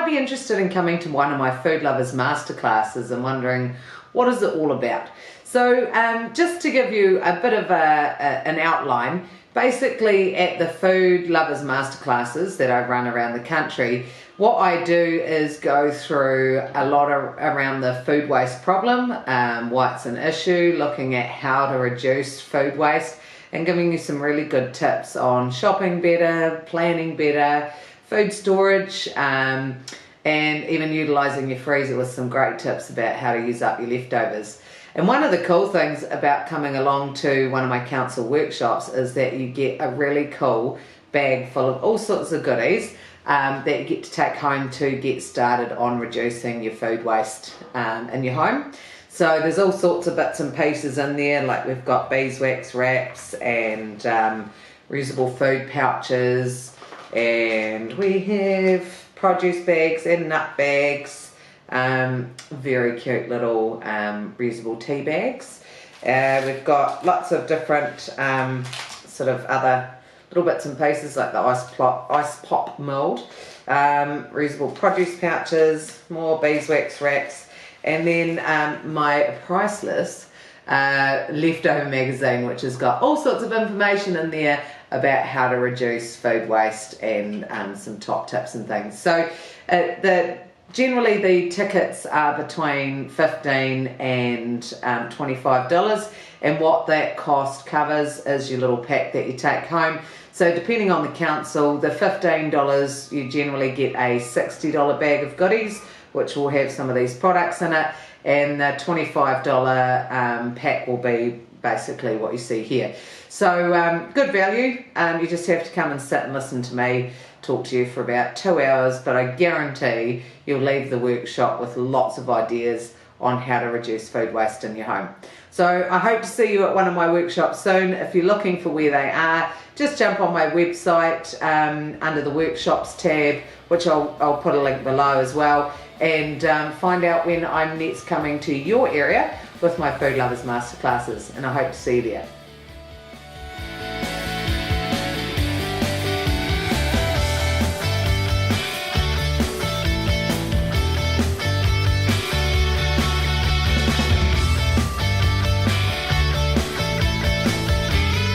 might be interested in coming to one of my Food Lovers Masterclasses and wondering what is it all about. So just to give you a bit of an outline, basically at the Food Lovers Masterclasses that I run around the country, what I do is go through a lot around the food waste problem, why it's an issue, looking at how to reduce food waste, and giving you some really good tips on shopping better, planning better, food storage, and even utilising your freezer with some great tips about how to use up your leftovers. And one of the cool things about coming along to one of my council workshops is that you get a really cool bag full of all sorts of goodies that you get to take home to get started on reducing your food waste in your home. So there's all sorts of bits and pieces in there, like we've got beeswax wraps and reusable food pouches, and we have produce bags and nut bags. Very cute little reusable tea bags. We've got lots of different sort of other little bits and pieces like the ice pop mold, reusable produce pouches, more beeswax wraps, and then my priceless leftover magazine, which has got all sorts of information in there about how to reduce food waste and some top tips and things. So generally the tickets are between $15 and $25, and what that cost covers is your little pack that you take home. So depending on the council, the $15 you generally get a $60 bag of goodies, which will have some of these products in it, and the $25 pack will be basically what you see here. So good value. You just have to come and sit and listen to me talk to you for about 2 hours, but I guarantee you'll leave the workshop with lots of ideas on how to reduce food waste in your home. So I hope to see you at one of my workshops soon. If you're looking for where they are, just jump on my website under the workshops tab, which I'll put a link below as well, and find out when I'm next coming to your area with my Food Lovers Masterclasses, and I hope to see you there.